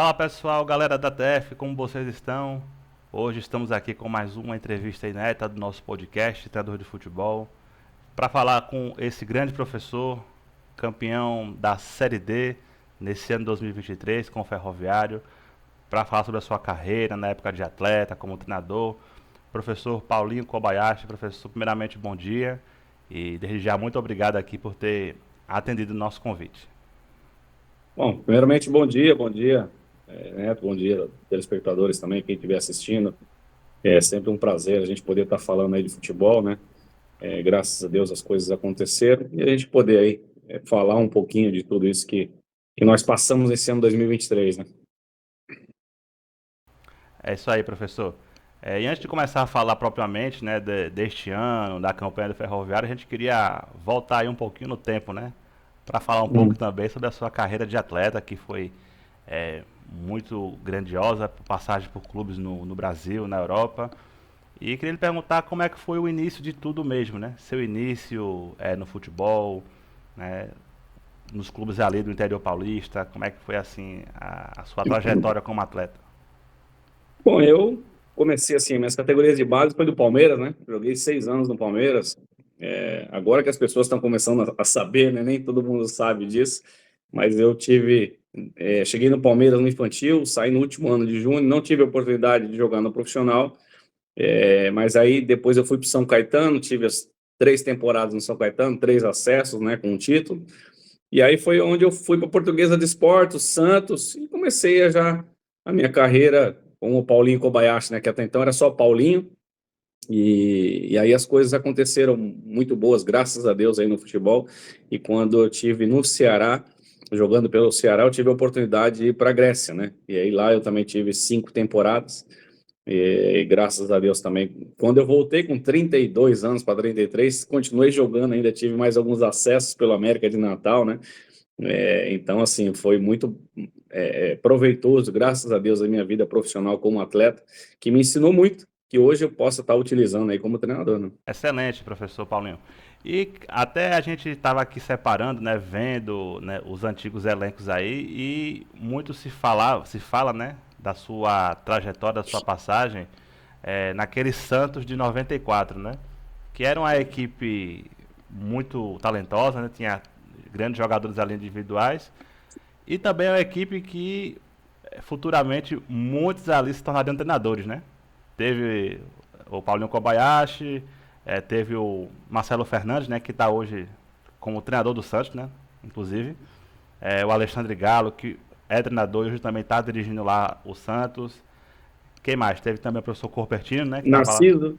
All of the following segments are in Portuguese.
Fala pessoal, galera da TF, como vocês estão? Hoje estamos aqui com mais uma entrevista inédita do nosso podcast, Treinador de Futebol, para falar com esse grande professor, campeão da Série D nesse ano de 2023 com o Ferroviário, para falar sobre a sua carreira na época de atleta, como treinador. Professor Paulinho Kobayashi, professor, primeiramente bom dia e desde já muito obrigado aqui por ter atendido o nosso convite. Bom, primeiramente, bom dia, Neto, bom dia, telespectadores também, quem estiver assistindo. É sempre um prazer a gente poder estar falando aí de futebol, né? Graças a Deus as coisas aconteceram e a gente poder aí falar um pouquinho de tudo isso que nós passamos esse ano 2023, né? É isso aí, professor. E antes de começar a falar propriamente, né, deste ano, da campanha do Ferroviário, a gente queria voltar aí um pouquinho no tempo, né, para falar um pouco Hum. também sobre a sua carreira de atleta, que foi muito grandiosa, passagem por clubes no Brasil, na Europa. E queria lhe perguntar como é que foi o início de tudo mesmo, né? Seu início no futebol, né, nos clubes ali do interior paulista, como é que foi assim a sua trajetória como atleta? Bom, eu comecei assim, minhas categorias de base foi do Palmeiras, né? Joguei 6 anos no Palmeiras. Agora que as pessoas estão começando a saber, né? Nem todo mundo sabe disso, mas cheguei no Palmeiras no infantil, saí no último ano de junho, não tive a oportunidade de jogar no profissional, mas aí depois eu fui para São Caetano, tive as 3 temporadas no São Caetano, 3 acessos, né, com um título, e aí foi onde eu fui para a Portuguesa de Esportes, Santos, e comecei a minha carreira com o Paulinho Kobayashi, né, que até então era só Paulinho, e aí as coisas aconteceram muito boas, graças a Deus, aí no futebol. E quando eu tive no Ceará, jogando pelo Ceará, eu tive a oportunidade de ir para a Grécia, né? E aí lá eu também tive 5 temporadas. E graças a Deus também. Quando eu voltei com 32 anos para 33, continuei jogando ainda, tive mais alguns acessos pelo América de Natal, né? Então, assim, foi muito proveitoso, graças a Deus, a minha vida profissional como atleta, que me ensinou muito, que hoje eu possa estar utilizando aí como treinador, né? Excelente, professor Paulinho. E até a gente estava aqui separando, né, vendo, né, os antigos elencos aí e muito se fala, né, da sua trajetória, da sua passagem naquele Santos de 94, né, que era uma equipe muito talentosa, né, tinha grandes jogadores ali individuais e também é uma equipe que futuramente muitos ali se tornariam treinadores, né? Teve o Paulinho Kobayashi, teve o Marcelo Fernandes, né, que está hoje como treinador do Santos, né, inclusive. O Alexandre Galo, que é treinador e hoje também está dirigindo lá o Santos. Quem mais? Teve também o professor Corpertino, né, que estava lá. Narciso,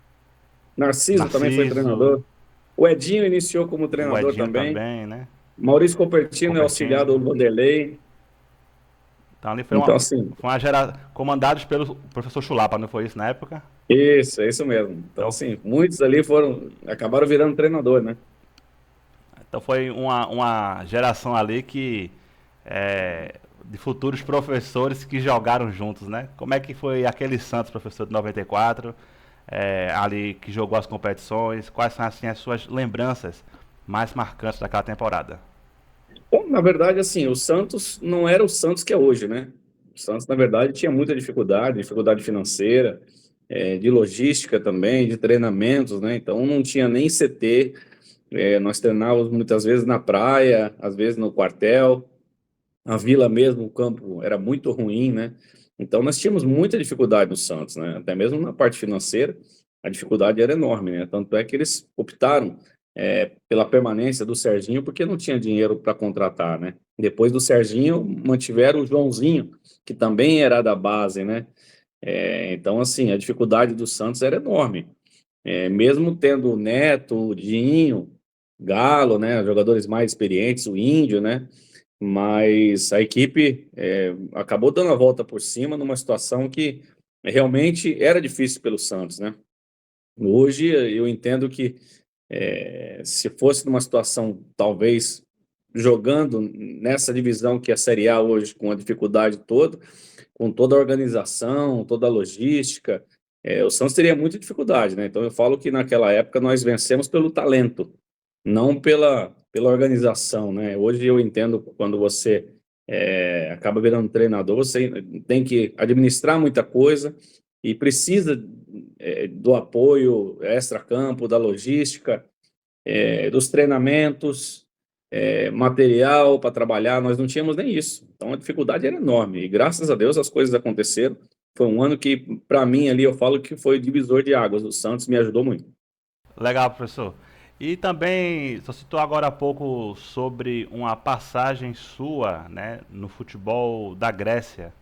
Narciso também foi Treinador. treinador. O Edinho iniciou como O treinador Edinho também. também, né? Maurício Copertino é auxiliar do Corpertino. Vanderlei. Então ali Então, assim, foi uma geração comandados pelo professor Chulapa, não foi isso na época? é isso mesmo. Então, Então, assim, muitos ali acabaram virando treinador, né? então foi uma geração ali que de futuros professores que jogaram juntos, né? Como é que foi aquele Santos, professor de 94, ali que jogou as competições? Quais são assim as suas lembranças mais marcantes daquela temporada? Bom, na verdade, assim, o Santos não era o Santos que é hoje, né? O Santos, na verdade, tinha muita dificuldade financeira, de logística também, de treinamentos, né? Então, não tinha nem CT. Nós treinávamos muitas vezes na praia, às vezes no quartel. A Vila mesmo, o campo era muito ruim, né? Então, nós tínhamos muita dificuldade no Santos, né? Até mesmo na parte financeira, a dificuldade era enorme, né? Tanto é que eles optaram pela permanência do Serginho, porque não tinha dinheiro para contratar, né? Depois do Serginho, mantiveram o Joãozinho, que também era da base, né? Então, assim, a dificuldade do Santos era enorme. Mesmo tendo o Neto, o Dinho, Galo, né? Jogadores mais experientes, o Índio, né? Mas a equipe acabou dando a volta por cima numa situação que realmente era difícil pelo Santos, né? Hoje eu entendo que se fosse numa situação, talvez, jogando nessa divisão que é a Série A hoje, com a dificuldade toda, com toda a organização, toda a logística, o Santos teria muita dificuldade, né? Então eu falo que naquela época nós vencemos pelo talento, não pela organização, né? Hoje eu entendo quando você acaba virando treinador, você tem que administrar muita coisa e precisa do apoio extra-campo, da logística, dos treinamentos, material para trabalhar. Nós não tínhamos nem isso. Então a dificuldade era enorme e graças a Deus as coisas aconteceram. Foi um ano que, para mim, ali eu falo que foi o divisor de águas. O Santos me ajudou muito. Legal, professor. E também, você citou agora há pouco sobre uma passagem sua, né, no futebol da Grécia,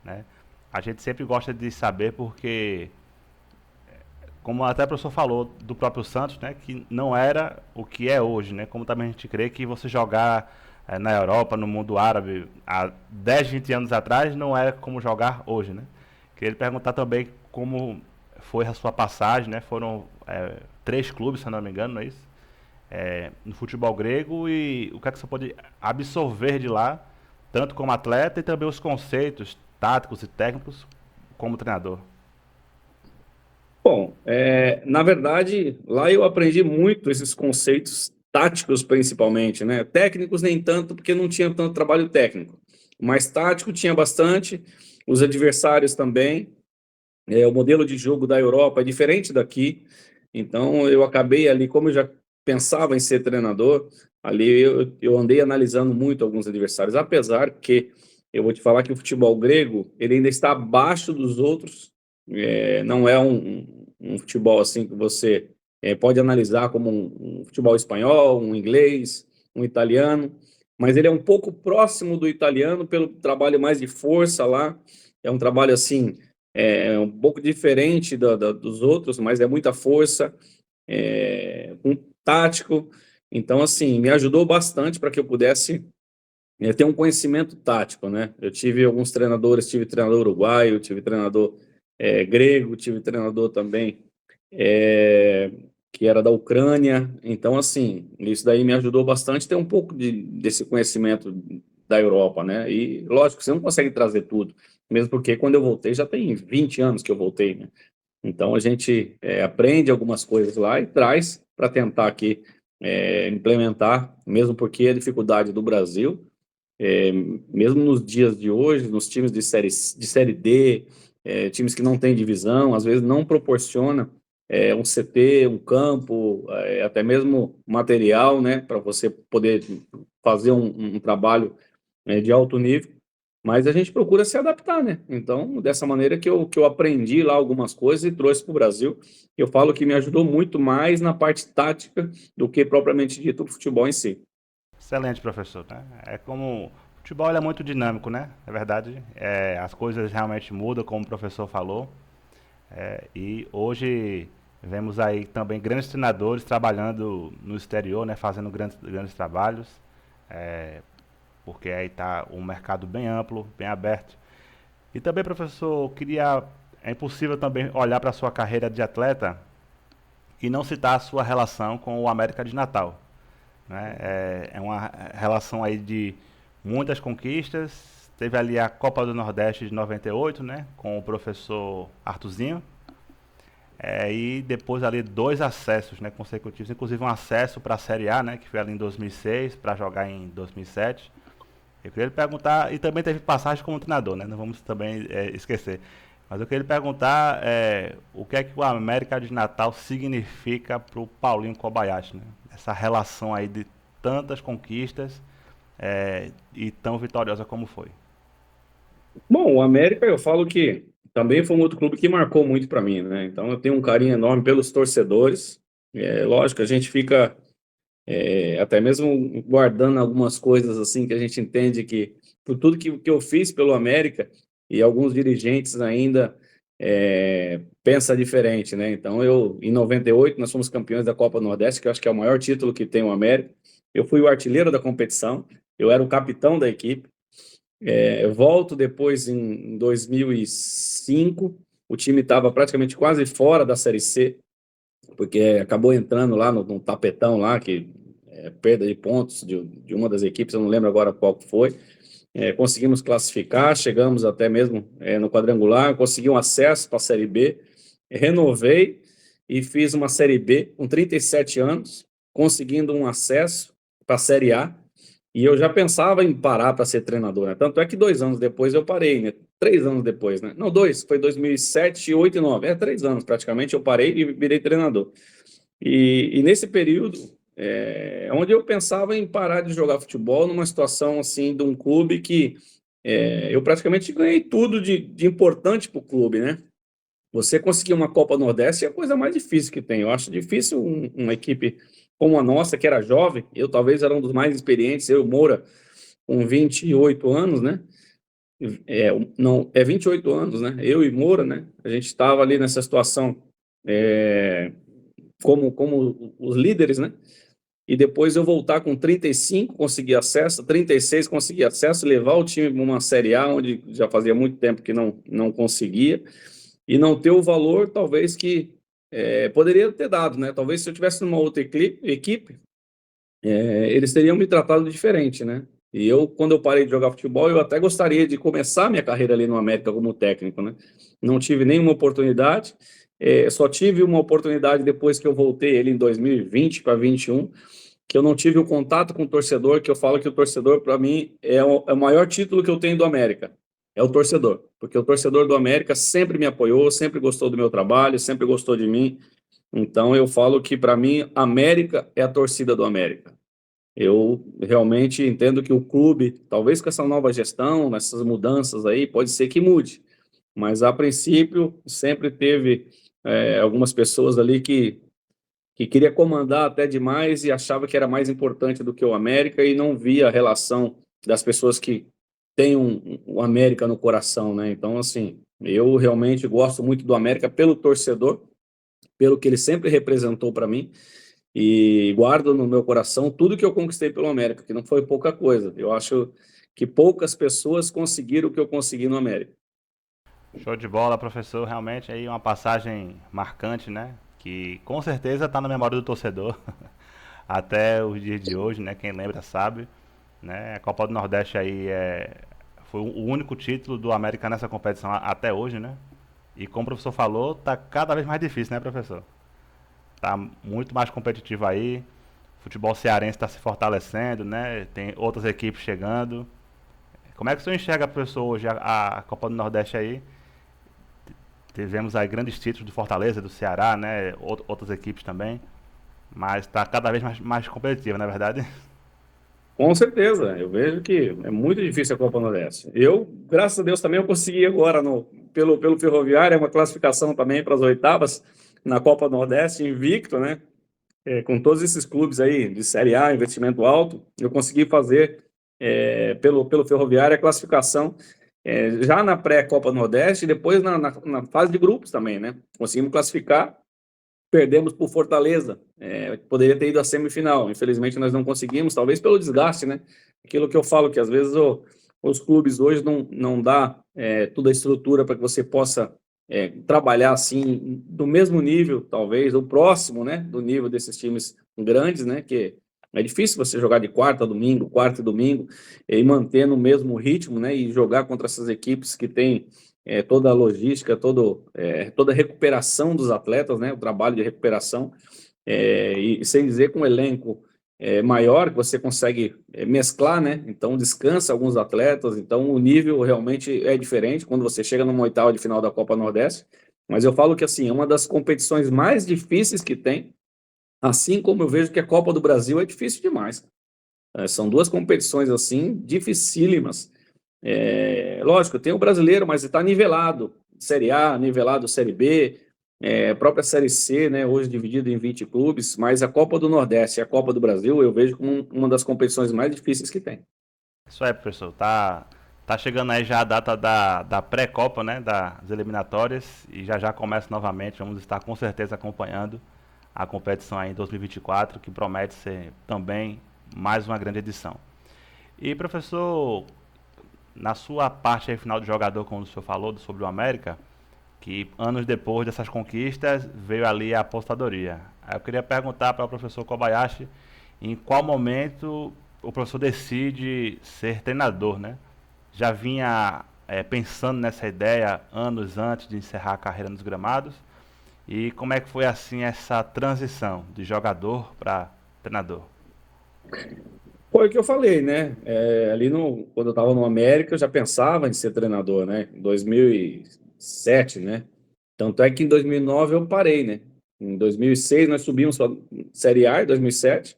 né? A gente sempre gosta de saber porque, como até o professor falou do próprio Santos, né, que não era o que é hoje, né? Como também a gente crê que você jogar na Europa, no mundo árabe, há 10, 20 anos atrás, não é como jogar hoje, né? Queria lhe perguntar também como foi a sua passagem, né? Foram 3 clubes, se eu não me engano, não é isso? No futebol grego e o que é que você pode absorver de lá, tanto como atleta e também os conceitos táticos e técnicos como treinador. Bom, na verdade, lá eu aprendi muito esses conceitos táticos, principalmente, né? Técnicos nem tanto, porque não tinha tanto trabalho técnico, mas tático tinha bastante, os adversários também. O modelo de jogo da Europa é diferente daqui, então eu acabei ali, como eu já pensava em ser treinador, ali eu andei analisando muito alguns adversários, apesar que eu vou te falar que o futebol grego ele ainda está abaixo dos outros, não é um futebol assim que você pode analisar como um futebol espanhol, um inglês, um italiano, mas ele é um pouco próximo do italiano pelo trabalho mais de força lá, é um trabalho assim um pouco diferente dos outros, mas é muita força, um tático. Então, assim, me ajudou bastante para que eu pudesse ter um conhecimento tático, né? Eu tive alguns treinadores, tive treinador uruguaio, tive treinador grego, tive treinador também é, que era da Ucrânia. Então, assim, isso daí me ajudou bastante ter um pouco desse conhecimento da Europa, né? E, lógico, você não consegue trazer tudo, mesmo porque quando eu voltei, já tem 20 anos que eu voltei, né? Então, a gente aprende algumas coisas lá e traz para tentar aqui implementar, mesmo porque a dificuldade do Brasil é, mesmo nos dias de hoje, nos times de série D, times que não têm divisão, às vezes não proporciona um CT, um campo, até mesmo material, né, para você poder fazer um trabalho de alto nível, mas a gente procura se adaptar, né? Então, dessa maneira que eu aprendi lá algumas coisas e trouxe para o Brasil, eu falo que me ajudou muito mais na parte tática do que propriamente dito o futebol em si. Excelente, professor. Né? É como o futebol ele é muito dinâmico, né? É verdade. As coisas realmente mudam, como o professor falou. E hoje vemos aí também grandes treinadores trabalhando no exterior, né? Fazendo grandes trabalhos. É, porque aí está um mercado bem amplo, bem aberto. E também, professor, queria. É impossível também olhar para a sua carreira de atleta e não citar a sua relação com o América de Natal. Né? É uma relação aí de muitas conquistas. Teve ali a Copa do Nordeste de 98, né? Com o professor Artuzinho. E depois ali 2 acessos, né, consecutivos, inclusive um acesso para a Série A, né, que foi ali em 2006, para jogar em 2007. Eu queria lhe perguntar, e também teve passagem como treinador, né? Não vamos também esquecer. Mas eu queria lhe perguntar o que é que o América de Natal significa para o Paulinho Kobayashi, né? Essa relação aí de tantas conquistas e tão vitoriosa como foi. Bom, o América, eu falo que também foi um outro clube que marcou muito para mim, né? Então eu tenho um carinho enorme pelos torcedores. Lógico, a gente fica até mesmo guardando algumas coisas assim que a gente entende que por tudo que eu fiz pelo América e alguns dirigentes ainda pensa diferente, né? Então em 98 nós fomos campeões da Copa do Nordeste, que eu acho que é o maior título que tem o América. Eu fui o artilheiro da competição, eu era o capitão da equipe. Eu volto depois em 2005, o time estava praticamente quase fora da Série C, porque acabou entrando lá no tapetão lá, que perda de pontos de uma das equipes, eu não lembro agora qual que foi. Conseguimos classificar, chegamos até mesmo no quadrangular, consegui um acesso para a Série B, renovei e fiz uma Série B com 37 anos, conseguindo um acesso para a Série A, E eu já pensava em parar para ser treinador, né? Tanto é que 2 anos depois eu parei, né? 3 anos depois, né? Não, dois, foi 2007, 8 e 9. 3 anos praticamente eu parei e virei treinador. E nesse período, onde eu pensava em parar de jogar futebol numa situação assim de um clube que eu praticamente ganhei tudo de importante para o clube, né? Você conseguir uma Copa Nordeste é a coisa mais difícil que tem. Eu acho difícil uma equipe como a nossa, que era jovem, eu talvez era um dos mais experientes, eu e o Moura, com 28 anos, né? Não, 28 anos, né? Eu e Moura, né? A gente estava ali nessa situação é, como os líderes, né? E depois eu voltar com 35, conseguir acesso, 36, conseguir acesso, levar o time para uma Série A, onde já fazia muito tempo que não conseguia, e não ter o valor, talvez, que poderia ter dado, né? Talvez se eu tivesse numa outra equipe, eles teriam me tratado diferente, né? E eu, quando eu parei de jogar futebol, eu até gostaria de começar minha carreira ali no América como técnico, né? Não tive nenhuma oportunidade, só tive uma oportunidade depois que eu voltei ele em 2020 para 21, que eu não tive o contato com o torcedor, que eu falo que o torcedor, para mim, é o maior título que eu tenho do América, é o torcedor, porque o torcedor do América sempre me apoiou, sempre gostou do meu trabalho, sempre gostou de mim, então eu falo que, para mim, América é a torcida do América. Eu realmente entendo que o clube, talvez com essa nova gestão, nessas mudanças aí, pode ser que mude, mas a princípio sempre teve algumas pessoas ali que queria comandar até demais e achava que era mais importante do que o América e não via a relação das pessoas que têm o América no coração, né? Então, assim, eu realmente gosto muito do América pelo torcedor, pelo que ele sempre representou para mim e guardo no meu coração tudo que eu conquistei pelo América, que não foi pouca coisa. Eu acho que poucas pessoas conseguiram o que eu consegui no América. Show de bola, professor. Realmente aí uma passagem marcante, né? Que com certeza está na memória do torcedor até os dias de hoje, né? Quem lembra sabe, né? A Copa do Nordeste aí foi o único título do América nessa competição até hoje, né? E como o professor falou, tá cada vez mais difícil, né, professor? Tá muito mais competitivo aí. O futebol cearense está se fortalecendo, né? Tem outras equipes chegando. Como é que o senhor enxerga, professor, hoje a Copa do Nordeste aí? Tivemos aí grandes títulos do Fortaleza, do Ceará, né? Outras equipes também. Mas está cada vez mais competitiva, não é verdade? Com certeza, eu vejo que é muito difícil a Copa Nordeste. Eu, graças a Deus, também eu consegui agora pelo Ferroviário, é uma classificação também para as oitavas na Copa Nordeste, invicto, né? Com todos esses clubes aí de Série A, investimento alto, eu consegui fazer pelo Ferroviário a classificação já na pré-Copa Nordeste e depois na fase de grupos também, né? Conseguimos classificar, perdemos por Fortaleza, poderia ter ido à semifinal, infelizmente nós não conseguimos, talvez pelo desgaste, né? Aquilo que eu falo, que às vezes os clubes hoje não dá toda a estrutura para que você possa trabalhar assim, do mesmo nível, talvez, ou próximo, né, do nível desses times grandes, né, que é difícil você jogar de quarta e domingo, e manter no mesmo ritmo, né, e jogar contra essas equipes que têm toda a logística, toda a recuperação dos atletas, né, o trabalho de recuperação, e sem dizer com um elenco maior, que você consegue mesclar, né, então descansa alguns atletas, então o nível realmente é diferente quando você chega numa oitava de final da Copa Nordeste, mas eu falo que, assim, é uma das competições mais difíceis que tem, assim como eu vejo que a Copa do Brasil é difícil demais. São duas competições, assim, dificílimas. Lógico, tem o brasileiro, mas está nivelado. Série A, nivelado Série B, própria Série C, né, hoje dividido em 20 clubes, mas a Copa do Nordeste e a Copa do Brasil eu vejo como uma das competições mais difíceis que tem. Isso é, professor. Tá chegando aí já a data da pré-copa, né? Das eliminatórias. E já começa novamente. Vamos estar com certeza acompanhando a competição aí em 2024, que promete ser também mais uma grande edição. E professor, na sua parte aí final de jogador, como o senhor falou sobre o América, que anos depois dessas conquistas veio ali a apostadoria. Aí eu queria perguntar para o professor Kobayashi em qual momento o professor decide ser treinador, né? Já vinha pensando nessa ideia anos antes de encerrar a carreira nos gramados. E como é que foi assim essa transição de jogador para treinador? Foi o que eu falei, né? Quando eu estava no América, eu já pensava em ser treinador, né? Em 2007, né? Tanto é que em 2009 eu parei, né? Em 2006 nós subimos para Série A, em 2007.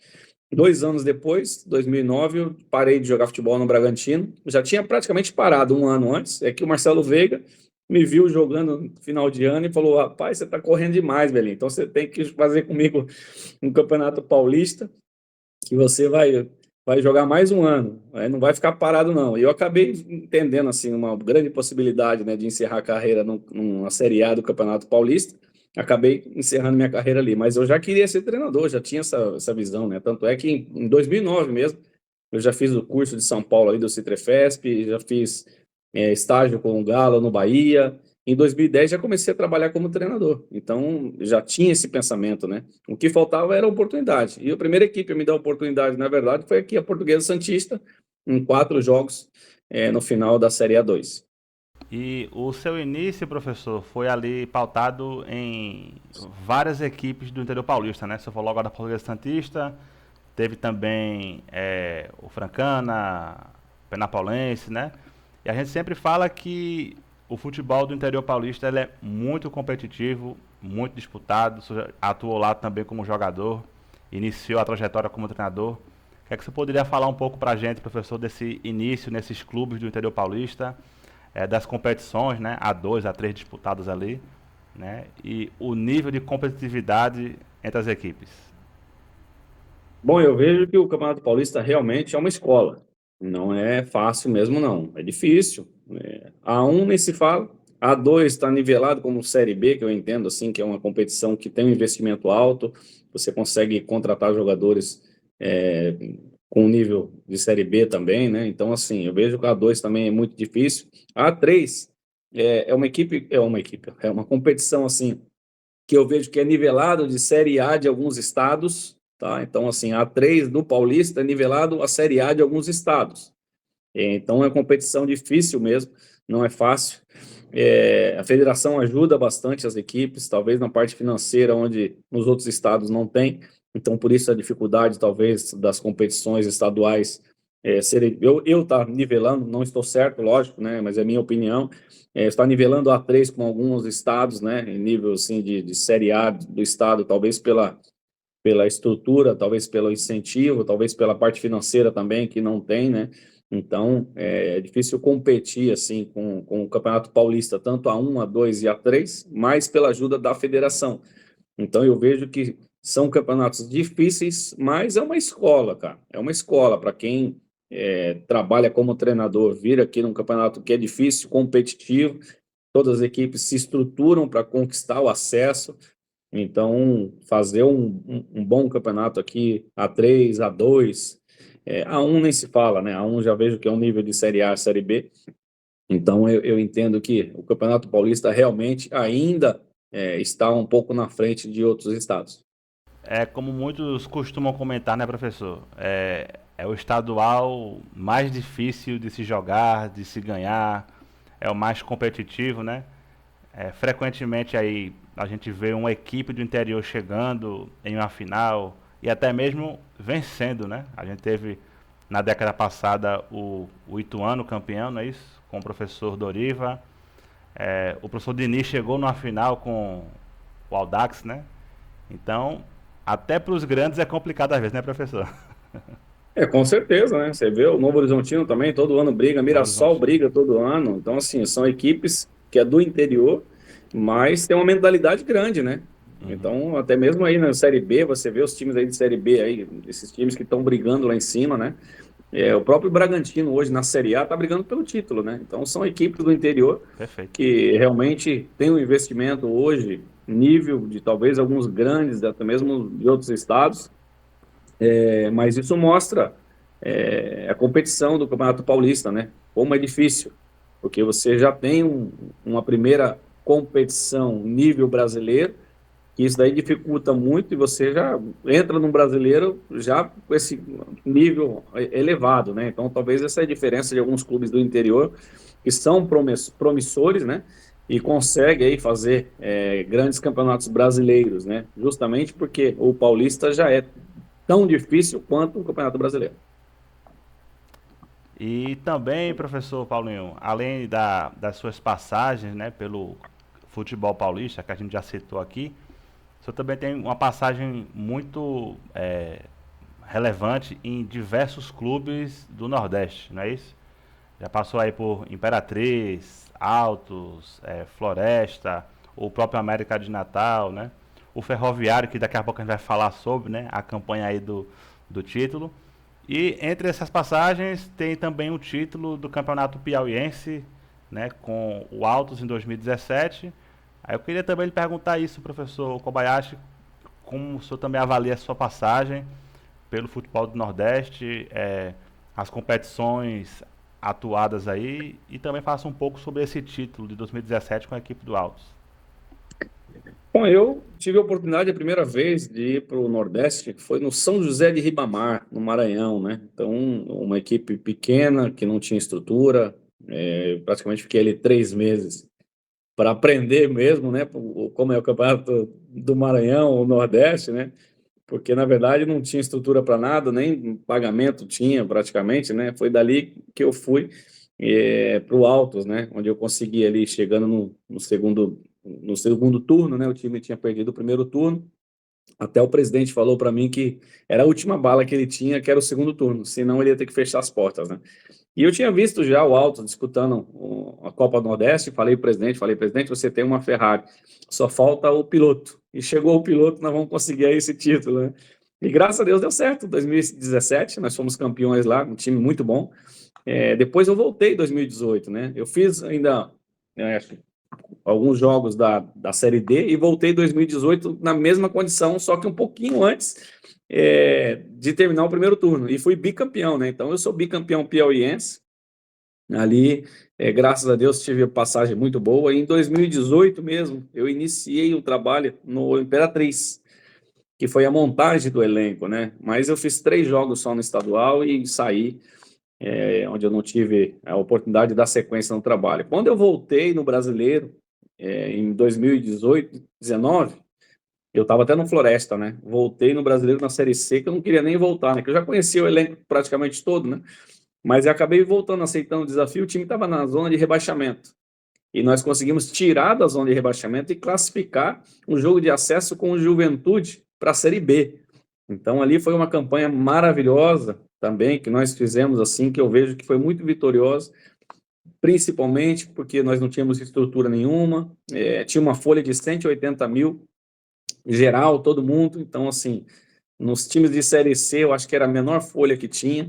2 anos depois, 2009, eu parei de jogar futebol no Bragantino. Já tinha praticamente parado um ano antes. É que o Marcelo Veiga me viu jogando no final de ano e falou: Rapaz, você está correndo demais, Belinho. Então você tem que fazer comigo um Campeonato Paulista que você vai jogar mais um ano, né? Não vai ficar parado, não. E eu acabei entendendo, assim, uma grande possibilidade, né, de encerrar a carreira numa Série A do Campeonato Paulista. Acabei encerrando minha carreira ali, mas eu já queria ser treinador, já tinha essa visão, né? Tanto é que em 2009 mesmo, eu já fiz o curso de São Paulo aí do Citrefesp, já fiz estágio com o Galo no Bahia. Em 2010 já comecei a trabalhar como treinador, então já tinha esse pensamento, né? O que faltava era oportunidade. E a primeira equipe a me dar oportunidade, na verdade, foi aqui a Portuguesa Santista, em 4 jogos no final da Série A2. E o seu início, professor, foi ali pautado em várias equipes do interior paulista, né? Você falou agora da Portuguesa Santista, teve também o Francana, Penapolense, né? E a gente sempre fala que o futebol do interior paulista ele é muito competitivo, muito disputado. Você atuou lá também como jogador, iniciou a trajetória como treinador. O que é que você poderia falar um pouco pra gente, professor, desse início nesses clubes do interior paulista, das competições, né? A2, A3 disputadas ali, né? E o nível de competitividade entre as equipes. Bom, eu vejo que o Campeonato Paulista realmente é uma escola. Não é fácil mesmo, não. É difícil. A1 nem se fala. A2 está nivelado como Série B, que eu entendo assim, que é uma competição que tem um investimento alto. Você consegue contratar jogadores é, com nível de Série B também, né? Então, assim, eu vejo que a A2 também é muito difícil. A A3 é uma competição assim que eu vejo que é nivelado de Série A de alguns estados, tá? Então, assim, a A3 do Paulista é nivelado a Série A de alguns estados. Então, é uma competição difícil mesmo, não é fácil. A federação ajuda bastante as equipes, talvez na parte financeira, onde nos outros estados não tem. Então, por isso a dificuldade, talvez, das competições estaduais serem. Eu tá nivelando, não estou certo, lógico, né? Mas é minha opinião. Está nivelando a A3 com alguns estados, né? Em nível assim de Série A do estado, talvez pela estrutura, talvez pelo incentivo, talvez pela parte financeira também, que não tem, né? Então, é difícil competir assim com o Campeonato Paulista, tanto A1, A2 e A3, mais pela ajuda da federação. Então, eu vejo que são campeonatos difíceis, mas é uma escola, cara. É uma escola para quem trabalha como treinador, vir aqui num campeonato que é difícil, competitivo, todas as equipes se estruturam para conquistar o acesso. Então, fazer um bom campeonato aqui, A3, A2, A1 nem se fala, né? A1 já vejo que é um nível de Série A, Série B. Então, eu entendo que o Campeonato Paulista realmente ainda está um pouco na frente de outros estados. É como muitos costumam comentar, né, professor? É o estadual mais difícil de se jogar, de se ganhar, é o mais competitivo, né? Frequentemente aí a gente vê uma equipe do interior chegando em uma final e até mesmo vencendo, né? A gente teve na década passada o Ituano campeão, não é isso? Com o professor Doriva. O professor Diniz chegou numa final com o Audax, né? Então, até para os grandes é complicado às vezes, né, professor? Com certeza, né? Você vê o Novo Horizontino também, todo ano briga, Novo Mirassol Horizontino. briga todo ano. Então, assim, são equipes que é do interior, mas tem uma mentalidade grande, né? Uhum. Então, até mesmo aí na Série B, você vê os times aí de Série B aí, esses times que estão brigando lá em cima, né? O próprio Bragantino hoje na Série A está brigando pelo título, né? Então, são equipes do interior Perfeito. que realmente têm um investimento hoje, nível de talvez alguns grandes, até mesmo de outros estados, mas isso mostra a competição do Campeonato Paulista, né? Como é difícil, porque você já tem uma primeira competição nível brasileiro, que isso daí dificulta muito e você já entra no brasileiro já com esse nível elevado, né? Então, talvez essa é a diferença de alguns clubes do interior que são promissores, né? E conseguem aí fazer grandes campeonatos brasileiros, né? Justamente porque o Paulista já é tão difícil quanto o Campeonato Brasileiro. E também, professor Paulinho, além das suas passagens, né, pelo futebol paulista, que a gente já citou aqui, o senhor também tem uma passagem muito relevante em diversos clubes do Nordeste, não é isso? Já passou aí por Imperatriz, Altos, Floresta, o próprio América de Natal, né? O Ferroviário, que daqui a pouco a gente vai falar sobre, né? A campanha aí do título. E entre essas passagens tem também o título do Campeonato Piauiense, né? Com o Altos em 2017. Aí eu queria também lhe perguntar isso, professor Kobayashi, como o senhor também avalia a sua passagem pelo futebol do Nordeste, as competições atuadas aí, e também faça um pouco sobre esse título de 2017 com a equipe do Altos. Bom, eu tive a oportunidade a primeira vez de ir para o Nordeste, que foi no São José de Ribamar, no Maranhão, né? Então, uma equipe pequena, que não tinha estrutura, eu praticamente fiquei ali 3 meses para aprender mesmo, né? Como é o campeonato do Maranhão, o Nordeste, né? Porque, na verdade, não tinha estrutura para nada, nem pagamento tinha praticamente, né? Foi dali que eu fui para o Altos, né? Onde eu consegui ali, chegando no segundo turno, né? O time tinha perdido o primeiro turno, até o presidente falou para mim que era a última bala que ele tinha, que era o segundo turno, senão ele ia ter que fechar as portas, né? E eu tinha visto já o Altos disputando a Copa do Nordeste, falei, presidente, você tem uma Ferrari, só falta o piloto. E chegou o piloto, nós vamos conseguir aí esse título, né? E graças a Deus deu certo, 2017, nós fomos campeões lá, um time muito bom. Depois eu voltei em 2018, né? Eu fiz ainda alguns jogos da Série D e voltei em 2018 na mesma condição, só que um pouquinho antes de terminar o primeiro turno. E fui bicampeão, né? Então eu sou bicampeão piauiense. Ali, graças a Deus, tive passagem muito boa. E em 2018 mesmo, eu iniciei o trabalho no Imperatriz, que foi a montagem do elenco, né? Mas eu fiz 3 jogos só no estadual e saí, onde eu não tive a oportunidade de dar sequência no trabalho. Quando eu voltei no Brasileiro, em 2018, 19, eu estava até no Floresta, né? Voltei no Brasileiro na Série C, que eu não queria nem voltar, né? Que eu já conhecia o elenco praticamente todo, né? Mas eu acabei voltando, aceitando o desafio. O time estava na zona de rebaixamento. E nós conseguimos tirar da zona de rebaixamento e classificar um jogo de acesso com o Juventude para a Série B. Então, ali foi uma campanha maravilhosa também, que nós fizemos assim, que eu vejo que foi muito vitoriosa, principalmente porque nós não tínhamos estrutura nenhuma, tinha uma folha de 180 mil, geral, todo mundo. Então, assim, nos times de Série C, eu acho que era a menor folha que tinha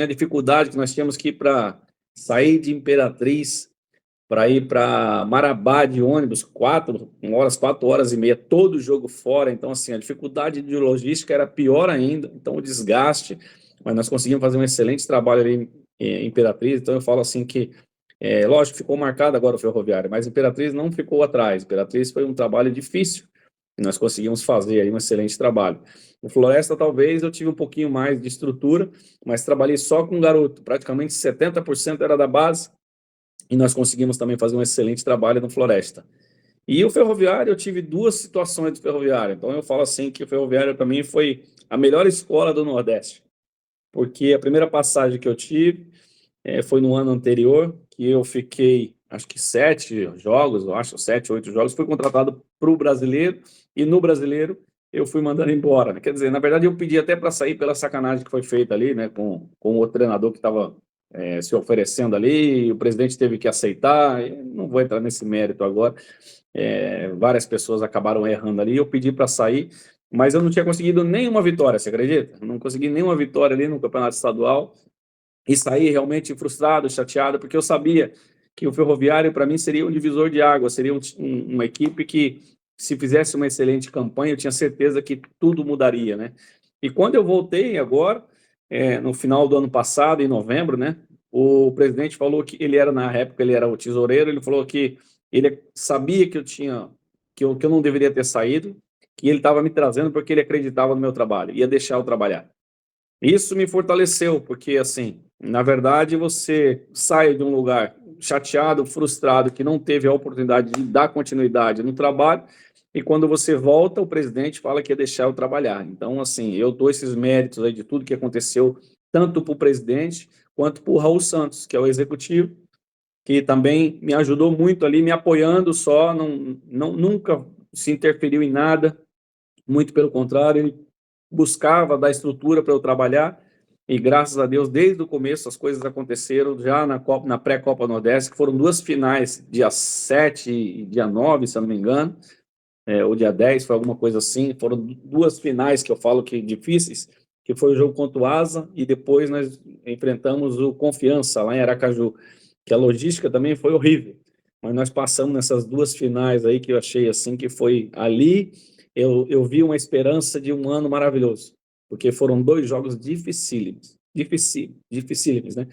dificuldade que nós tínhamos que ir para sair de Imperatriz para ir para Marabá de ônibus, 4 horas, 4 horas e meia, todo jogo fora. Então, assim, a dificuldade de logística era pior ainda, então o desgaste, mas nós conseguimos fazer um excelente trabalho ali em Imperatriz. Então, eu falo assim que, lógico, ficou marcado agora o Ferroviário, mas Imperatriz não ficou atrás. Imperatriz foi um trabalho difícil, e nós conseguimos fazer aí um excelente trabalho. No Floresta, talvez, eu tive um pouquinho mais de estrutura, mas trabalhei só com garoto, praticamente 70% era da base, e nós conseguimos também fazer um excelente trabalho no Floresta. E o Ferroviário, eu tive 2 situações do Ferroviário, então eu falo assim que o Ferroviário para mim foi a melhor escola do Nordeste, porque a primeira passagem que eu tive foi no ano anterior, que eu fiquei, acho que 7 jogos, eu acho, 7, 8 jogos, fui contratado para o Brasileiro, e no Brasileiro eu fui mandando embora, né? Quer dizer, na verdade eu pedi até para sair pela sacanagem que foi feita ali, né, com o treinador que estava se oferecendo ali, e o presidente teve que aceitar. Não vou entrar nesse mérito agora, várias pessoas acabaram errando ali, eu pedi para sair, mas eu não tinha conseguido nenhuma vitória, você acredita? Eu não consegui nenhuma vitória ali no campeonato estadual, e saí realmente frustrado, chateado, porque eu sabia que o Ferroviário, para mim, seria um divisor de água, seria uma equipe que, se fizesse uma excelente campanha, eu tinha certeza que tudo mudaria, né? E quando eu voltei agora, no final do ano passado, em novembro, né, o presidente falou que ele era, na época, ele era o tesoureiro, ele falou que ele sabia que eu não deveria ter saído, que ele estava me trazendo porque ele acreditava no meu trabalho, ia deixar eu trabalhar. Isso me fortaleceu, porque, assim, na verdade, você sai de um lugar chateado, frustrado, que não teve a oportunidade de dar continuidade no trabalho, e quando você volta, o presidente fala que ia deixar eu trabalhar. Então, assim, eu dou esses méritos aí de tudo que aconteceu tanto para o presidente quanto para o Raul Santos, que é o executivo, que também me ajudou muito ali, me apoiando só, nunca se interferiu em nada, muito pelo contrário, ele buscava dar estrutura para eu trabalhar, e graças a Deus, desde o começo, as coisas aconteceram já na pré-Copa Nordeste, que foram 2 finais, dia 7 e dia 9, se eu não me engano, ou dia 10, foi alguma coisa assim, foram 2 finais que eu falo que difíceis, que foi o jogo contra o Asa, e depois nós enfrentamos o Confiança, lá em Aracaju, que a logística também foi horrível, mas nós passamos nessas 2 finais aí, que eu achei assim, que foi ali, eu vi uma esperança de um ano maravilhoso, porque foram 2 jogos dificílimos, né?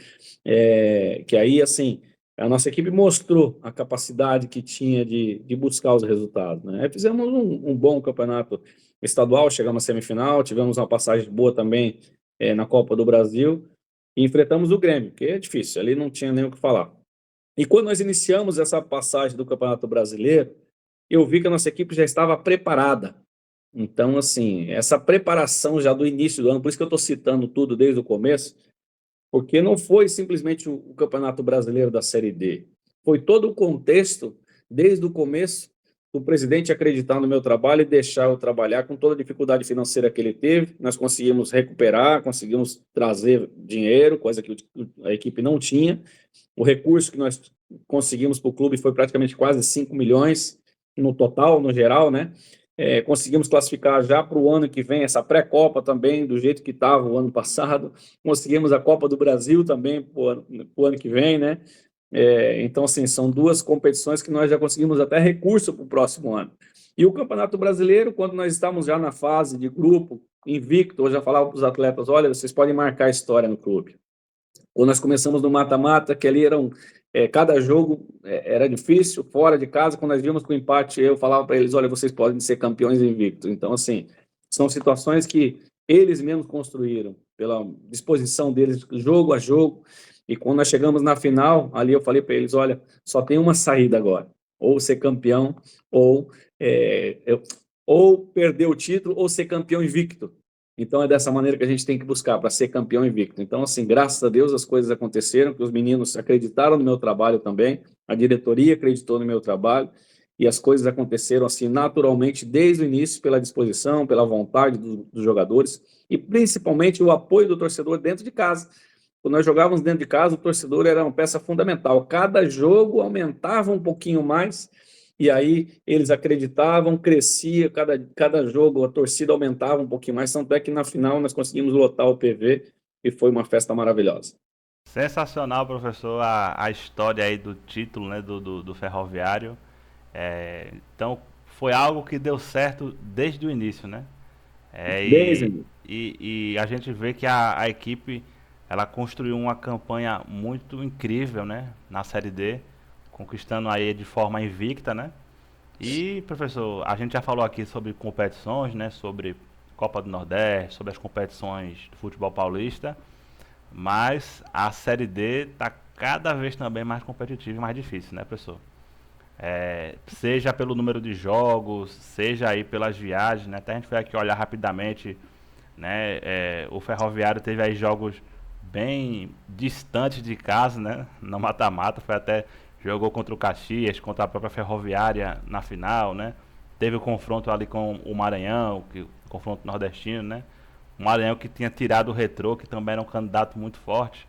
Que aí, assim, a nossa equipe mostrou a capacidade que tinha de buscar os resultados, né? Aí fizemos um bom campeonato estadual, chegamos à semifinal, tivemos uma passagem boa também na Copa do Brasil, e enfrentamos o Grêmio, que é difícil, ali não tinha nem o que falar. E quando nós iniciamos essa passagem do Campeonato Brasileiro, eu vi que a nossa equipe já estava preparada. Então, assim, essa preparação já do início do ano, por isso que eu estou citando tudo desde o começo, porque não foi simplesmente o Campeonato Brasileiro da Série D, foi todo o contexto, desde o começo, o presidente acreditar no meu trabalho e deixar eu trabalhar com toda a dificuldade financeira que ele teve, nós conseguimos recuperar, conseguimos trazer dinheiro, coisa que a equipe não tinha, o recurso que nós conseguimos para o clube foi praticamente quase 5 milhões no total, no geral, né? Conseguimos classificar já para o ano que vem essa pré-copa também, do jeito que estava o ano passado. Conseguimos a Copa do Brasil também para o ano que vem, né? Então, assim, são 2 competições que nós já conseguimos até recurso para o próximo ano. E o Campeonato Brasileiro, quando nós estamos já na fase de grupo, invicto, eu já falava para os atletas, olha, vocês podem marcar a história no clube. Ou nós começamos no mata-mata, que ali cada jogo era difícil, fora de casa, quando nós vimos com o empate, eu falava para eles, olha, vocês podem ser campeões invictos. Então, assim, são situações que eles mesmos construíram, pela disposição deles, jogo a jogo, e quando nós chegamos na final, ali eu falei para eles, olha, só tem uma saída agora, ou ser campeão, ou, ou perder o título, ou ser campeão invicto. Então, é dessa maneira que a gente tem que buscar, para ser campeão invicto. Então, assim, graças a Deus as coisas aconteceram, que os meninos acreditaram no meu trabalho também, a diretoria acreditou no meu trabalho, e as coisas aconteceram, assim, naturalmente, desde o início, pela disposição, pela vontade dos jogadores, e principalmente o apoio do torcedor dentro de casa. Quando nós jogávamos dentro de casa, o torcedor era uma peça fundamental. Cada jogo aumentava um pouquinho mais, e aí eles acreditavam, crescia, cada jogo a torcida aumentava um pouquinho mais, tanto é que na final nós conseguimos lotar o PV e foi uma festa maravilhosa. Sensacional, professor, a história aí do título, né, do Ferroviário. Então, foi algo que deu certo desde o início, né? É, e, Desde e a gente vê que a equipe ela construiu uma campanha muito incrível, né, na Série D, conquistando aí de forma invicta, né? E, professor, a gente já falou aqui sobre competições, né, sobre Copa do Nordeste, sobre as competições do futebol paulista, mas a Série D está cada vez também mais competitiva e mais difícil, né, professor? Seja pelo número de jogos, seja aí pelas viagens, né? Até a gente vai aqui olhar rapidamente, né? O Ferroviário teve aí jogos bem distantes de casa, né? No mata-mata, foi até jogou contra o Caxias, contra a própria Ferroviária na final, né? Teve o confronto ali com o Maranhão, o confronto nordestino, né? O Maranhão que tinha tirado o Retrô, que também era um candidato muito forte,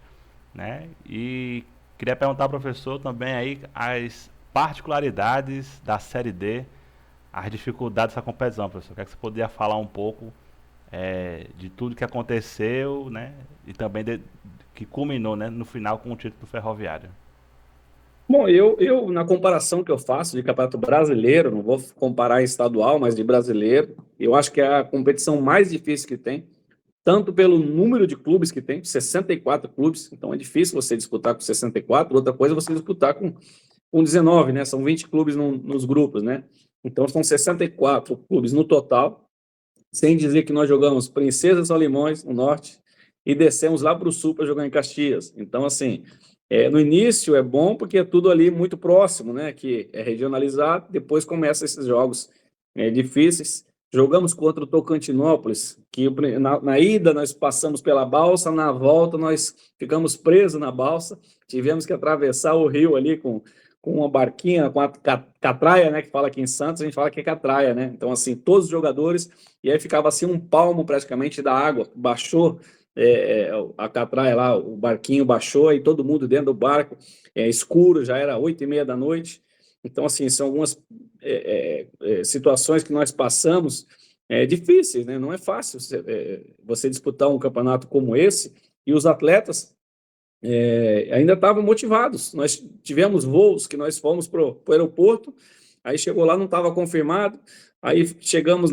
né? E queria perguntar ao professor também aí as particularidades da Série D, as dificuldades dessa competição, professor. Quer que você poderia falar um pouco de tudo que aconteceu, né? E também que culminou, né, no final com o título do Ferroviário. Bom, eu, na comparação que eu faço de Campeonato Brasileiro, não vou comparar estadual, mas de brasileiro, eu acho que é a competição mais difícil que tem, tanto pelo número de clubes que tem, 64 clubes, então é difícil você disputar com 64, outra coisa é você disputar com 19, né? São 20 clubes nos grupos, né? Então são 64 clubes no total, sem dizer que nós jogamos Princesa Solimões, no norte, e descemos lá para o sul para jogar em Caxias. Então, assim, no início é bom porque é tudo ali muito próximo, né? Que é regionalizado, depois começam esses jogos difíceis. Jogamos contra o Tocantinópolis, que na ida nós passamos pela balsa, na volta nós ficamos presos na balsa, tivemos que atravessar o rio ali com uma barquinha, com a catraia, né, que fala aqui em Santos, a gente fala que é catraia, né? Então, assim, todos os jogadores, e aí ficava assim um palmo praticamente da água, baixou a catraia lá, o barquinho baixou, aí todo mundo dentro do barco, escuro, já era 8h30 da noite. Então, assim, são algumas situações que nós passamos difíceis, né? Não é fácil você disputar um campeonato como esse e os atletas ainda estavam motivados. Nós tivemos voos que nós fomos para o aeroporto, aí chegou lá, não estava confirmado, aí chegamos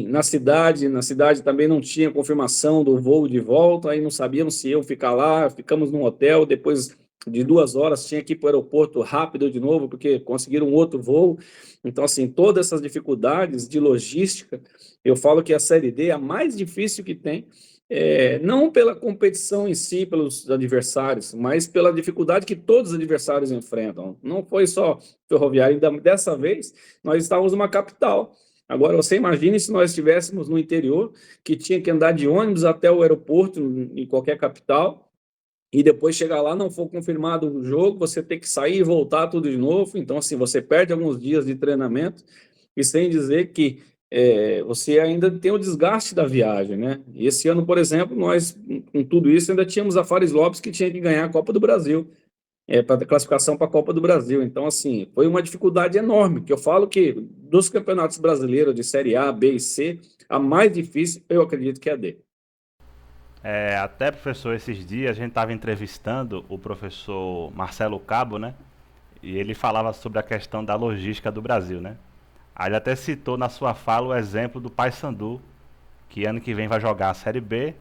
na cidade também não tinha confirmação do voo de volta, aí não sabíamos se eu ficar lá, ficamos num hotel, depois de 2 horas tinha que ir para o aeroporto rápido de novo, porque conseguiram um outro voo. Então, assim, todas essas dificuldades de logística, eu falo que a Série D é a mais difícil que tem, não pela competição em si, pelos adversários, mas pela dificuldade que todos os adversários enfrentam. Não foi só Ferroviário, ainda dessa vez nós estávamos numa capital. Agora, você imagine se nós estivéssemos no interior, que tinha que andar de ônibus até o aeroporto, em qualquer capital, e depois chegar lá, não for confirmado o jogo, você tem que sair e voltar tudo de novo. Então, assim, você perde alguns dias de treinamento, e sem dizer que você ainda tem o desgaste da viagem, né? E esse ano, por exemplo, nós, com tudo isso, ainda tínhamos a Fares Lopes que tinha que ganhar a Copa do Brasil, para classificação para a Copa do Brasil. Então, assim, foi uma dificuldade enorme, que eu falo que dos campeonatos brasileiros de Série A, B e C, a mais difícil, eu acredito que é a D. Até, professor, esses dias a gente estava entrevistando o professor Marcelo Cabo, né? E ele falava sobre a questão da logística do Brasil, né? Aí ele até citou na sua fala o exemplo do Paysandu, que ano que vem vai jogar a Série B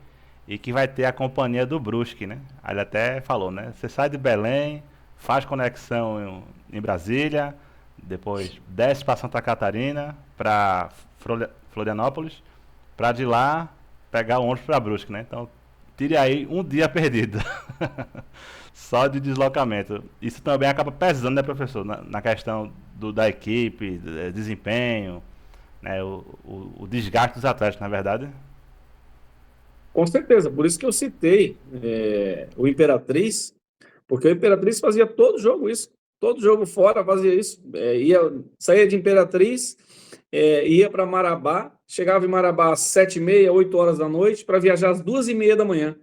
e que vai ter a companhia do Brusque, né? Aí ele até falou, né? Você sai de Belém, faz conexão em Brasília, depois desce para Santa Catarina, para Florianópolis, para de lá pegar o ônibus para Brusque, né? Então, tire aí um dia perdido. Só de deslocamento. Isso também acaba pesando, né, professor? Na questão da equipe, desempenho, né, o desgaste dos atletas, na verdade. Com certeza, por isso que eu citei o Imperatriz, porque o Imperatriz fazia todo jogo fora fazia isso, saía de Imperatriz, ia para Marabá, chegava em Marabá às 7h30, 8 horas da noite, para viajar às 2h30 da manhã.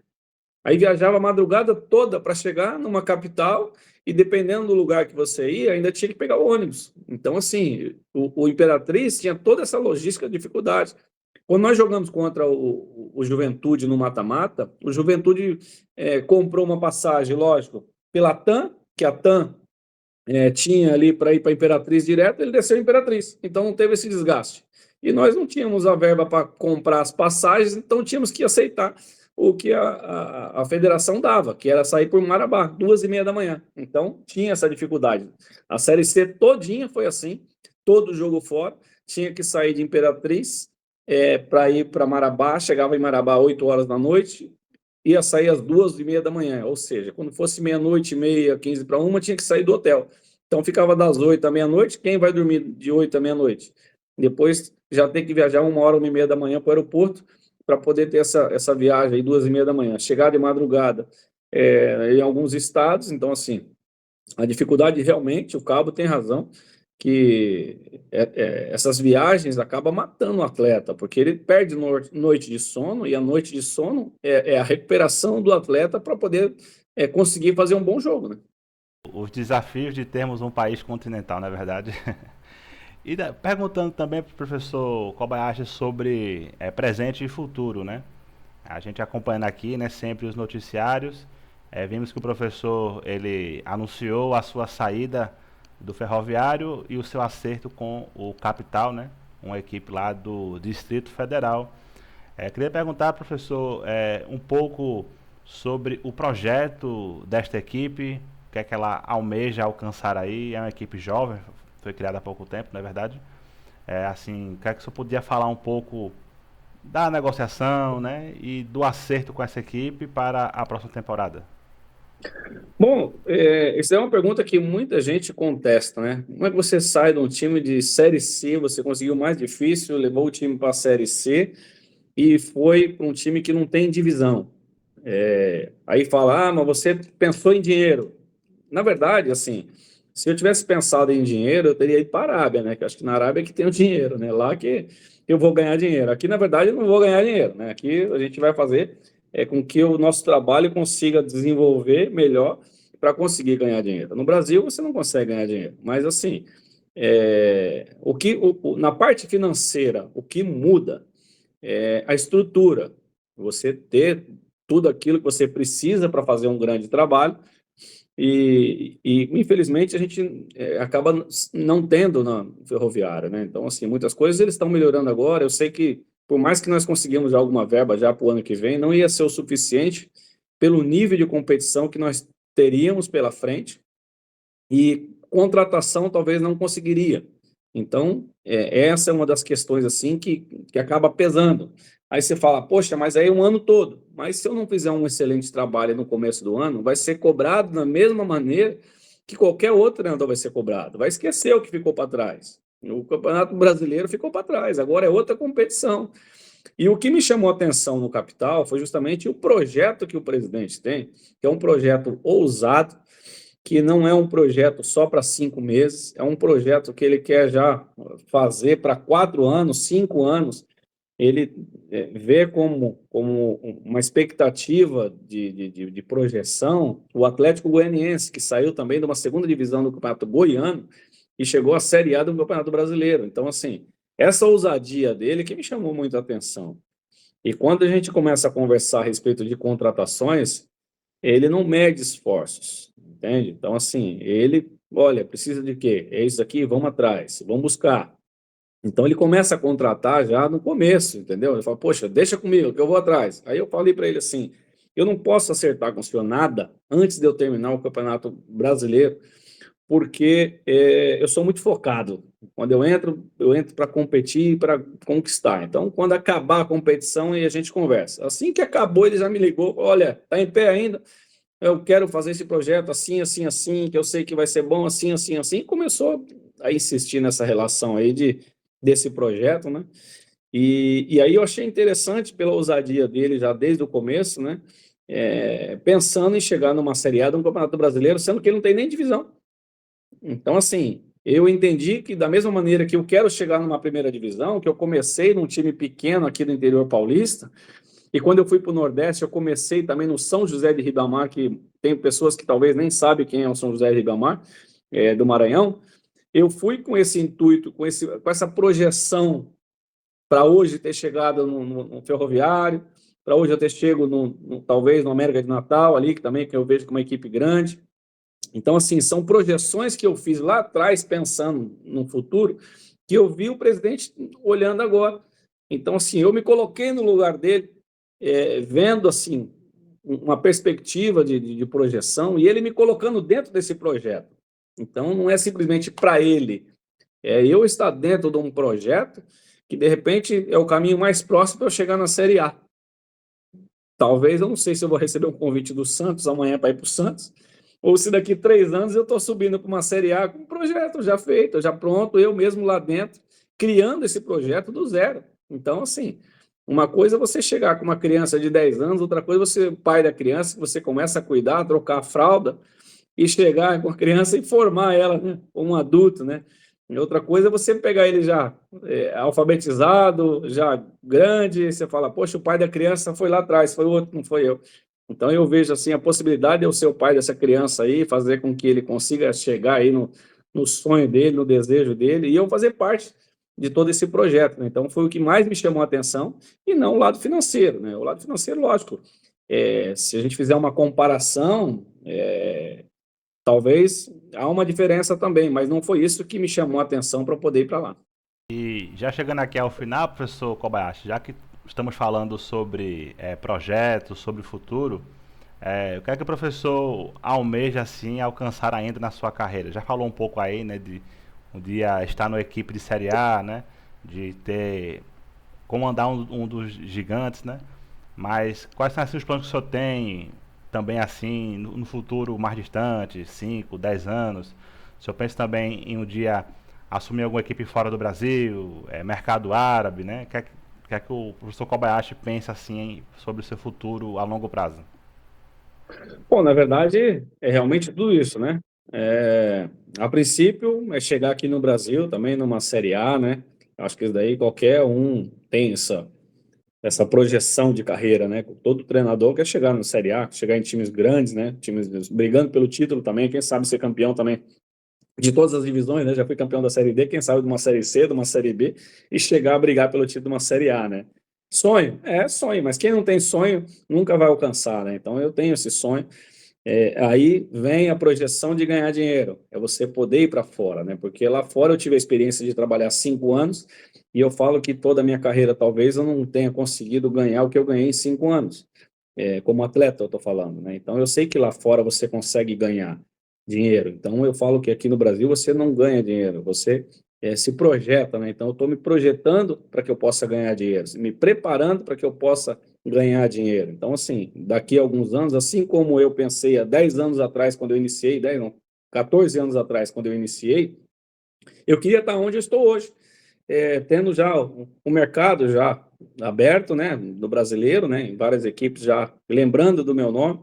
Aí viajava a madrugada toda para chegar numa capital e, dependendo do lugar que você ia, ainda tinha que pegar o ônibus. Então, assim, o Imperatriz tinha toda essa logística de dificuldade. Quando nós jogamos contra o Juventude no mata-mata, o Juventude comprou uma passagem, lógico, pela TAM, que a TAM tinha ali para ir para a Imperatriz direto, ele desceu a Imperatriz. Então não teve esse desgaste. E nós não tínhamos a verba para comprar as passagens, então tínhamos que aceitar o que a federação dava, que era sair por Marabá, 2h30 da manhã. Então tinha essa dificuldade. A Série C todinha foi assim, todo jogo fora, tinha que sair de Imperatriz para ir para Marabá, chegava em Marabá 8 horas da noite, ia sair às 2h30 da manhã, ou seja, quando fosse meia-noite e meia, 15 para 1, tinha que sair do hotel. Então ficava das 8 à meia-noite, quem vai dormir de 8 à meia-noite? Depois já tem que viajar 1h, 1h30 da manhã para o aeroporto, para poder ter essa viagem aí, 2h30 da manhã. Chegar de madrugada em alguns estados, então assim, a dificuldade realmente, o Cabo tem razão, que essas viagens acabam matando o atleta, porque ele perde noite de sono, e a noite de sono é a recuperação do atleta para poder conseguir fazer um bom jogo, né? Os desafios de termos um país continental, na verdade. E perguntando também para o professor Kobayashi sobre presente e futuro, né? A gente acompanhando aqui, né, sempre os noticiários, vimos que o professor ele anunciou a sua saída do Ferroviário e o seu acerto com o Capital, né? Uma equipe lá do Distrito Federal. Queria perguntar, professor, um pouco sobre o projeto desta equipe, o que é que ela almeja alcançar aí. É uma equipe jovem, foi criada há pouco tempo, não é verdade? Assim, o que é que o senhor podia falar um pouco da negociação, né, e do acerto com essa equipe para a próxima temporada? Bom, essa é uma pergunta que muita gente contesta, né? Como é que você sai de um time de Série C, você conseguiu o mais difícil, levou o time para a Série C e foi para um time que não tem divisão? Aí fala, mas você pensou em dinheiro. Na verdade, assim, se eu tivesse pensado em dinheiro, eu teria ido para a Arábia, né? Que eu acho que na Arábia é que tem o dinheiro, né? Lá que eu vou ganhar dinheiro. Aqui, na verdade, eu não vou ganhar dinheiro, né? Aqui a gente vai fazer com que o nosso trabalho consiga desenvolver melhor para conseguir ganhar dinheiro. No Brasil, você não consegue ganhar dinheiro. Mas, assim, na parte financeira, o que muda é a estrutura. Você ter tudo aquilo que você precisa para fazer um grande trabalho infelizmente, a gente acaba não tendo na ferroviária, né? Então, assim, muitas coisas eles estão melhorando agora. Eu sei que, por mais que nós conseguimos já alguma verba já para o ano que vem, não ia ser o suficiente pelo nível de competição que nós teríamos pela frente e contratação talvez não conseguiria. Então, essa é uma das questões assim que acaba pesando. Aí você fala, poxa, mas aí é um ano todo. Mas se eu não fizer um excelente trabalho no começo do ano, vai ser cobrado da mesma maneira que qualquer outro treinador vai ser cobrado. Vai esquecer o que ficou para trás. O Campeonato Brasileiro ficou para trás, agora é outra competição. E o que me chamou a atenção no Capital foi justamente o projeto que o presidente tem, que é um projeto ousado, que não é um projeto só para 5 meses, é um projeto que ele quer já fazer para 4 anos, 5 anos. Ele vê como uma expectativa de projeção o Atlético Goianiense, que saiu também de uma segunda divisão do Campeonato Goiano e chegou à Série A do Campeonato Brasileiro. Então, assim, essa ousadia dele que me chamou muito a atenção. E quando a gente começa a conversar a respeito de contratações, ele não mede esforços, entende? Então, assim, ele, olha, precisa de quê? É isso aqui, vamos atrás, vamos buscar. Então, ele começa a contratar já no começo, entendeu? Ele fala, poxa, deixa comigo, que eu vou atrás. Aí eu falei para ele assim, eu não posso acertar com o senhor nada antes de eu terminar o Campeonato Brasileiro, porque eu sou muito focado. Quando eu entro para competir, para conquistar. Então, quando acabar a competição, aí a gente conversa. Assim que acabou, ele já me ligou, olha, tá em pé ainda? Eu quero fazer esse projeto assim, assim, assim, que eu sei que vai ser bom assim, assim, assim, e começou a insistir nessa relação aí desse projeto, né? E aí eu achei interessante pela ousadia dele já desde o começo, né? Pensando em chegar numa Série A de um Campeonato Brasileiro, sendo que ele não tem nem divisão. Então, assim, eu entendi que da mesma maneira que eu quero chegar numa primeira divisão, que eu comecei num time pequeno aqui do interior paulista, e quando eu fui para o Nordeste, eu comecei também no São José de Ribamar, que tem pessoas que talvez nem sabem quem é o São José de Ribamar, do Maranhão. Eu fui com esse intuito, com essa projeção para hoje ter chegado no Ferroviário, para hoje eu ter chego talvez no América de Natal ali, que também que eu vejo como uma equipe grande. Então, assim, são projeções que eu fiz lá atrás, pensando no futuro, que eu vi o presidente olhando agora. Então, assim, eu me coloquei no lugar dele, vendo, assim, uma perspectiva de projeção, e ele me colocando dentro desse projeto. Então, não é simplesmente para ele, eu estar dentro de um projeto que, de repente, é o caminho mais próximo para eu chegar na Série A. Talvez, eu não sei se eu vou receber um convite do Santos amanhã para ir para o Santos, ou se daqui 3 anos eu estou subindo para uma Série A com um projeto já feito, já pronto, eu mesmo lá dentro, criando esse projeto do zero. Então, assim, uma coisa é você chegar com uma criança de 10 anos, outra coisa é você, pai da criança, que você começa a cuidar, trocar a fralda, e chegar com a criança e formar ela, né, como um adulto, né? E outra coisa é você pegar ele já alfabetizado, já grande, e você fala, poxa, o pai da criança foi lá atrás, foi o outro, não foi eu. Então eu vejo assim a possibilidade de eu ser o pai dessa criança aí, fazer com que ele consiga chegar aí no sonho dele, no desejo dele, e eu fazer parte de todo esse projeto, né? Então foi o que mais me chamou a atenção, e não o lado financeiro, né? O lado financeiro, lógico, se a gente fizer uma comparação, talvez há uma diferença também, mas não foi isso que me chamou a atenção para poder ir para lá. E já chegando aqui ao final, professor Kobayashi, já que estamos falando sobre projetos, sobre futuro, o que é que o professor almeja assim alcançar ainda na sua carreira? Já falou um pouco aí, né, de um dia estar na equipe de Série A, né, de ter comandar um dos gigantes, né? Mas quais são assim, os planos que o senhor tem, também assim no futuro mais distante, 5, 10 anos? O senhor pensa também em um dia assumir alguma equipe fora do Brasil, mercado árabe, né? O que é que o professor Kobayashi pensa assim sobre o seu futuro a longo prazo? Bom, na verdade, é realmente tudo isso, né? É, a princípio, é chegar aqui no Brasil também numa Série A, né? Acho que isso daí qualquer um tem essa projeção de carreira, né? Todo treinador quer chegar na Série A, chegar em times grandes, né? Times brigando pelo título também, quem sabe ser campeão também de todas as divisões, né? Já fui campeão da Série D, quem sabe de uma Série C, de uma Série B e chegar a brigar pelo título de uma Série A, né? Sonho? É sonho, mas quem não tem sonho nunca vai alcançar, né? Então eu tenho esse sonho. Aí vem a projeção de ganhar dinheiro, é você poder ir para fora, né? Porque lá fora eu tive a experiência de trabalhar 5 anos e eu falo que toda a minha carreira talvez eu não tenha conseguido ganhar o que eu ganhei em 5 anos, como atleta eu estou falando, né? Então eu sei que lá fora você consegue ganhar dinheiro. Então eu falo que aqui no Brasil você não ganha dinheiro, você se projeta, né? Então eu estou me projetando para que eu possa ganhar dinheiro, me preparando para que eu possa ganhar dinheiro. Então, assim, daqui a alguns anos, assim como eu pensei há 10 anos atrás, quando eu iniciei, 10 não, 14 anos atrás, quando eu iniciei, eu queria estar onde eu estou hoje, tendo já o mercado já aberto, né, do brasileiro, né, em várias equipes já lembrando do meu nome,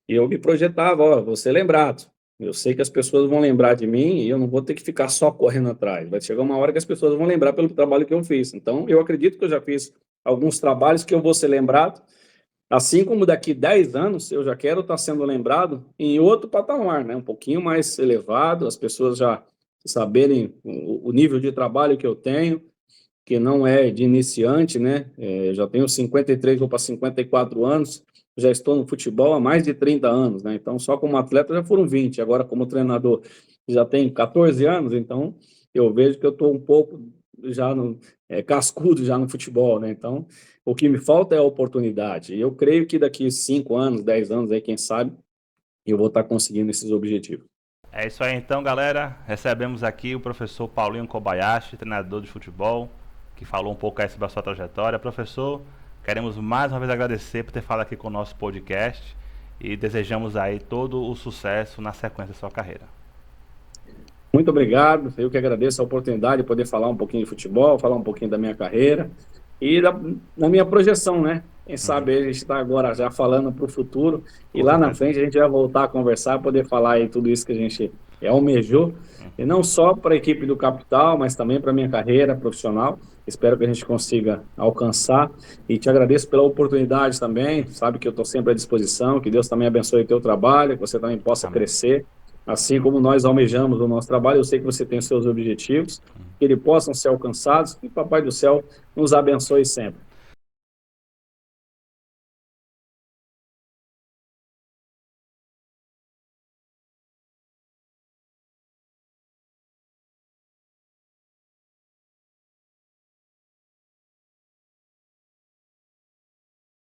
e eu me projetava, ó, vou ser lembrado. Eu sei que as pessoas vão lembrar de mim e eu não vou ter que ficar só correndo atrás. Vai chegar uma hora que as pessoas vão lembrar pelo trabalho que eu fiz. Então, eu acredito que eu já fiz alguns trabalhos que eu vou ser lembrado, assim como daqui 10 anos eu já quero estar sendo lembrado em outro patamar, né? Um pouquinho mais elevado, as pessoas já saberem o nível de trabalho que eu tenho, que não é de iniciante, né? Já tenho 53, vou para 54 anos, já estou no futebol há mais de 30 anos, né? Então, só como atleta já foram 20, agora como treinador já tem 14 anos, então eu vejo que eu estou um pouco já cascudo já no futebol, né? Então, o que me falta é a oportunidade. E eu creio que daqui 5 anos, 10 anos, aí, quem sabe, eu vou estar conseguindo esses objetivos. É isso aí então, galera. Recebemos aqui o professor Paulinho Kobayashi, treinador de futebol, que falou um pouco aí sobre a sua trajetória. Professor, queremos mais uma vez agradecer por ter falado aqui com o nosso podcast e desejamos aí todo o sucesso na sequência da sua carreira. Muito obrigado, eu que agradeço a oportunidade de poder falar um pouquinho de futebol, falar um pouquinho da minha carreira e da minha projeção, né? Quem Uhum. sabe a gente está agora já falando para o futuro e Com lá na certeza. frente a gente vai voltar a conversar, poder falar aí tudo isso que a gente almejou, e não só para a equipe do Capital, mas também para a minha carreira profissional. Espero que a gente consiga alcançar e te agradeço pela oportunidade também, sabe que eu estou sempre à disposição, que Deus também abençoe o teu trabalho, que você também possa Amém. crescer. Assim como nós almejamos o nosso trabalho, eu sei que você tem os seus objetivos, que eles possam ser alcançados e Papai do Céu nos abençoe sempre.